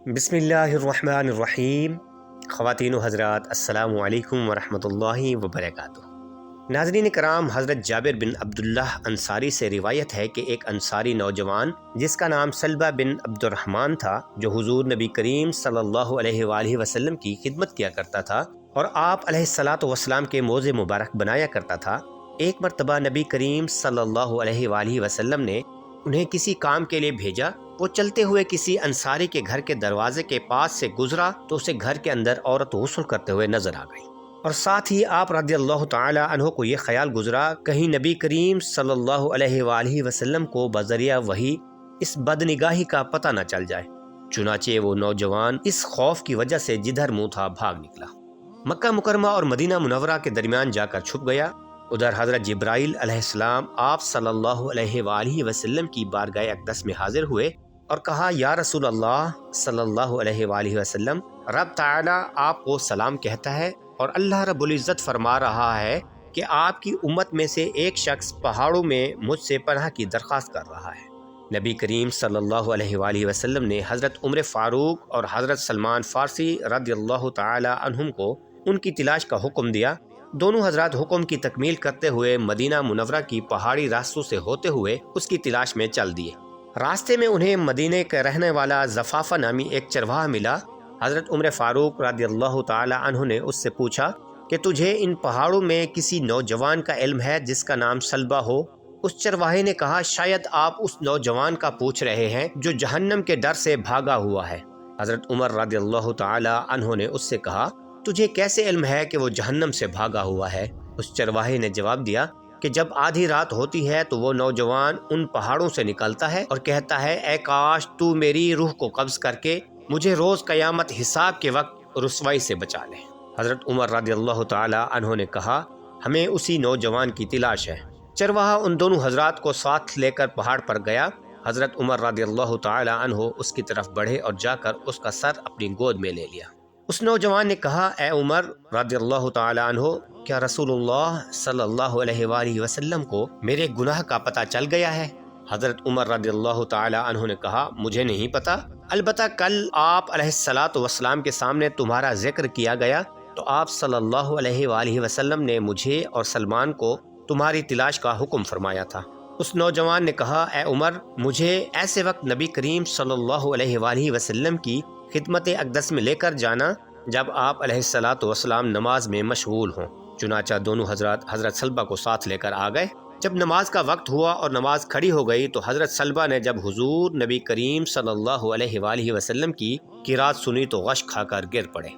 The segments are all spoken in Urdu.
بسم اللہ الرحمن الرحیم۔ خواتین و حضرات، السلام علیکم ورحمۃ اللہ وبرکاتہ۔ ناظرین کرام، حضرت جابر بن عبداللہ انصاری سے روایت ہے کہ ایک انصاری نوجوان جس کا نام سلبہ بن عبد الرحمن تھا، جو حضور نبی کریم صلی اللہ علیہ وآلہ وسلم کی خدمت کیا کرتا تھا اور آپ علیہ الصلاۃ والسلام کے موضع مبارک بنایا کرتا تھا، ایک مرتبہ نبی کریم صلی اللہ علیہ وآلہ وسلم نے انہیں کسی کام کے لیے بھیجا۔ وہ چلتے ہوئے کسی انصاری کے گھر کے دروازے کے پاس سے گزرا تو اسے گھر کے اندر عورت غسل کرتے ہوئے نظر آ گئی، اور ساتھ ہی آپ رضی اللہ تعالی عنہ کو یہ خیال گزرا کہیں نبی کریم صلی اللہ علیہ وآلہ وسلم کو بذریعہ وحی اس بدنگاہی کا پتہ نہ چل جائے۔ چنانچہ وہ نوجوان اس خوف کی وجہ سے جدھر منہ تھا بھاگ نکلا، مکہ مکرمہ اور مدینہ منورہ کے درمیان جا کر چھپ گیا۔ ادھر حضرت جبرائیل علیہ السلام آپ صلی اللہ علیہ وآلہ وسلم کی بارگاہ اقدس میں حاضر ہوئے اور کہا، یا رسول اللہ صلی اللہ علیہ وآلہ وسلم، رب تعالی آپ کو سلام کہتا ہے اور اللہ رب العزت فرما رہا ہے کہ آپ کی امت میں سے ایک شخص پہاڑوں میں مجھ سے پناہ کی درخواست کر رہا ہے۔ نبی کریم صلی اللہ علیہ وآلہ وسلم نے حضرت عمر فاروق اور حضرت سلمان فارسی رضی اللہ تعالی عنہم کو ان کی تلاش کا حکم دیا۔ دونوں حضرات حکم کی تکمیل کرتے ہوئے مدینہ منورہ کی پہاڑی راستوں سے ہوتے ہوئے اس کی تلاش میں چل دیے۔ راستے میں انہیں مدینے کا رہنے والا زفافہ نامی ایک چرواہا ملا۔ حضرت عمر فاروق رضی اللہ تعالی عنہ نے اس سے پوچھا کہ تجھے ان پہاڑوں میں کسی نوجوان کا علم ہے جس کا نام سلبہ ہو؟ اس چرواہے نے کہا، شاید آپ اس نوجوان کا پوچھ رہے ہیں جو جہنم کے ڈر سے بھاگا ہوا ہے۔ حضرت عمر رضی اللہ تعالی عنہ نے اس سے کہا، تجھے کیسے علم ہے کہ وہ جہنم سے بھاگا ہوا ہے؟ اس چرواہے نے جواب دیا کہ جب آدھی رات ہوتی ہے تو وہ نوجوان ان پہاڑوں سے نکلتا ہے اور کہتا ہے، اے کاش تو میری روح کو قبض کر کے مجھے روز قیامت حساب کے وقت رسوائی سے بچا لے۔ حضرت عمر رضی اللہ تعالی عنہ نے کہا، ہمیں اسی نوجوان کی تلاش ہے۔ چرواہا ان دونوں حضرات کو ساتھ لے کر پہاڑ پر گیا۔ حضرت عمر رضی اللہ تعالی عنہ اس کی طرف بڑھے اور جا کر اس کا سر اپنی گود میں لے لیا۔ اس نوجوان نے کہا، اے عمر رضی اللہ تعالی عنہ، کیا رسول اللہ صلی اللہ علیہ وآلہ وسلم کو میرے گناہ کا پتہ چل گیا ہے؟ حضرت عمر رضی اللہ تعالی عنہ نے کہا، مجھے نہیں پتہ، البتہ کل آپ علیہ الصلاۃ والسلام کے سامنے تمہارا ذکر کیا گیا تو آپ صلی اللہ علیہ وآلہ وسلم نے مجھے اور سلمان کو تمہاری تلاش کا حکم فرمایا تھا۔ اس نوجوان نے کہا، اے عمر، مجھے ایسے وقت نبی کریم صلی اللہ علیہ وآلہ وسلم کی خدمت اقدس میں لے کر جانا جب آپ علیہ الصلاۃ والسلام نماز میں مشغول ہوں۔ چنانچہ دونوں حضرات حضرت سلبہ کو ساتھ لے کر آ گئے۔ جب نماز کا وقت ہوا اور نماز کھڑی ہو گئی تو حضرت سلبہ نے جب حضور نبی کریم صلی اللہ علیہ وآلہ وسلم کی قرات سنی تو غش کھا کر گر پڑے۔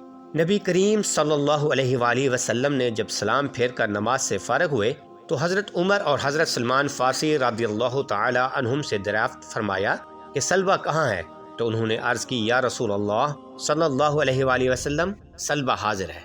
نبی کریم صلی اللہ علیہ وآلہ وسلم نے جب سلام پھیر کر نماز سے فارغ ہوئے تو حضرت عمر اور حضرت سلمان فارسی رضی اللہ تعالی عنہم سے دریافت فرمایا کہ سلبہ کہاں ہے؟ تو انہوں نے عرض کی، یا رسول اللہ صلی اللہ علیہ وآلہ وسلم، سلبہ حاضر ہے۔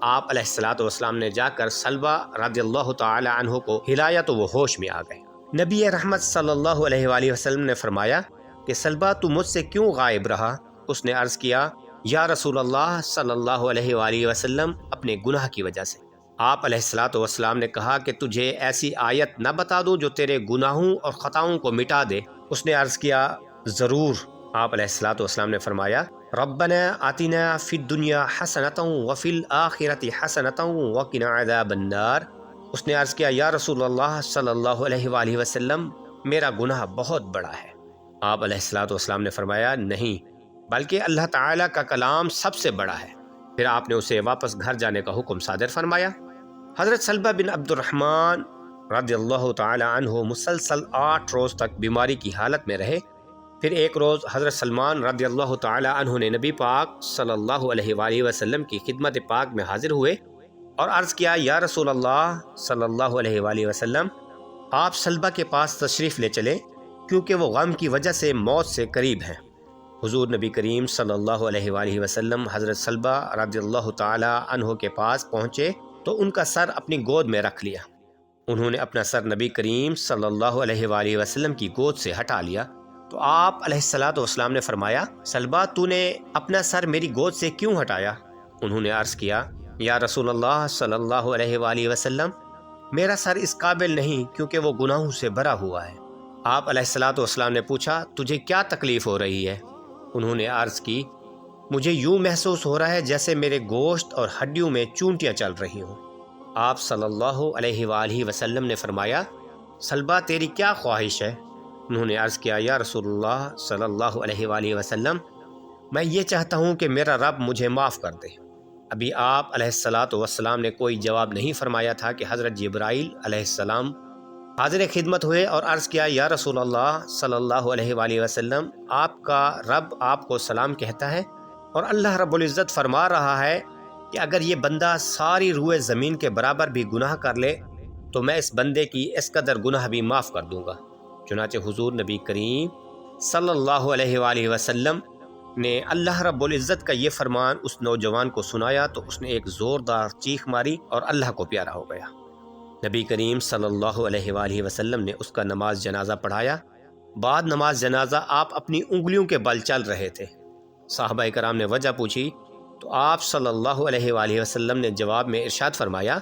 آپ علیہ الصلاۃ والسلام نے جا کر سلبہ رضی اللہ تعالی عنہ کو ہلایا تو وہ ہوش میں آ گئے۔ نبی رحمت صلی اللہ علیہ وآلہ وسلم نے فرمایا کہ سلبہ تو مجھ سے کیوں غائب رہا؟ اس نے عرض کیا، یا رسول اللہ صلی اللہ علیہ وآلہ وسلم، اپنے گناہ کی وجہ سے۔ آپ علیہ الصلاۃ والسلام نے کہا کہ تجھے ایسی آیت نہ بتا دوں جو تیرے گناہوں اور خطاؤں کو مٹا دے؟ اس نے عرض کیا، ضرور۔ آپ علیہ الصلاۃ والسلام نے فرمایا، ربنا آتنا فی الدنیا حسنۃ وفی الآخرۃ حسنۃ وقنا عذاب النار۔ اس نے عرض کیا، یا رسول اللہ صلی اللہ علیہ وآلہ وسلم، میرا گناہ بہت بڑا ہے۔ آپ علیہ الصلاۃ والسلام نے فرمایا، نہیں، بلکہ اللہ تعالیٰ کا کلام سب سے بڑا ہے۔ پھر آپ نے اسے واپس گھر جانے کا حکم صادر فرمایا۔ حضرت سلبہ بن عبد الرحمن رضی اللہ تعالی عنہ مسلسل 8 روز تک بیماری کی حالت میں رہے۔ پھر ایک روز حضرت سلمان رضی اللہ تعالی عنہ نے نبی پاک صلی اللہ علیہ وآلہ وسلم کی خدمت پاک میں حاضر ہوئے اور عرض کیا، یا رسول اللہ صلی اللہ علیہ وآلہ وسلم، آپ سلبہ کے پاس تشریف لے چلیں کیونکہ وہ غم کی وجہ سے موت سے قریب ہیں۔ حضور نبی کریم صلی اللہ علیہ وآلہ وسلم حضرت سلبہ رضی اللہ تعالی عنہ کے پاس پہنچے تو ان کا سر اپنی گود میں رکھ لیا۔ انہوں نے اپنا سر نبی کریم صلی اللہ علیہ وآلہ وسلم کی گود سے ہٹا لیا تو آپ علیہ الصلاۃ والسلام نے فرمایا، سلبہ تو نے اپنا سر میری گود سے کیوں ہٹایا؟ انہوں نے عرض کیا، یا رسول اللہ صلی اللہ علیہ وآلہ وسلم، میرا سر اس قابل نہیں کیونکہ وہ گناہوں سے بھرا ہوا ہے۔ آپ علیہ الصلاۃ والسلام نے پوچھا، تجھے کیا تکلیف ہو رہی ہے؟ انہوں نے عرض کی، مجھے یوں محسوس ہو رہا ہے جیسے میرے گوشت اور ہڈیوں میں چونٹیاں چل رہی ہوں۔ آپ صلی اللہ علیہ وآلہ وسلم نے فرمایا، سلبہ تیری کیا خواہش ہے؟ انہوں نے عرض کیا، یا رسول اللہ صلی اللہ علیہ وآلہ وسلم، میں یہ چاہتا ہوں کہ میرا رب مجھے معاف کر دے۔ ابھی آپ علیہ الصلاۃ والسلام نے کوئی جواب نہیں فرمایا تھا کہ حضرت جبرائیل علیہ السلام حاضر خدمت ہوئے اور عرض کیا، یا رسول اللہ صلی اللہ علیہ وآلہ وسلم، آپ کا رب آپ کو سلام کہتا ہے، اور اللہ رب العزت فرما رہا ہے کہ اگر یہ بندہ ساری روئے زمین کے برابر بھی گناہ کر لے تو میں اس بندے کی اس قدر گناہ بھی معاف کر دوں گا۔ چنانچہ حضور نبی کریم صلی اللہ علیہ وآلہ وسلم نے اللہ رب العزت کا یہ فرمان اس نوجوان کو سنایا تو اس نے ایک زوردار چیخ ماری اور اللہ کو پیارا ہو گیا۔ نبی کریم صلی اللہ علیہ وآلہ وسلم نے اس کا نماز جنازہ پڑھایا۔ بعد نماز جنازہ آپ اپنی انگلیوں کے بل چل رہے تھے۔ صحابہ کرام نے وجہ پوچھی تو آپ صلی اللہ علیہ وآلہ وسلم نے جواب میں ارشاد فرمایا،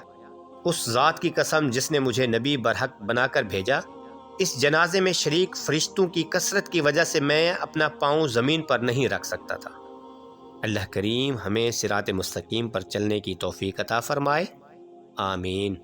اس ذات کی قسم جس نے مجھے نبی برحق بنا کر بھیجا، اس جنازے میں شریک فرشتوں کی کثرت کی وجہ سے میں اپنا پاؤں زمین پر نہیں رکھ سکتا تھا۔ اللہ کریم ہمیں صراط مستقیم پر چلنے کی توفیق عطا فرمائے، آمین۔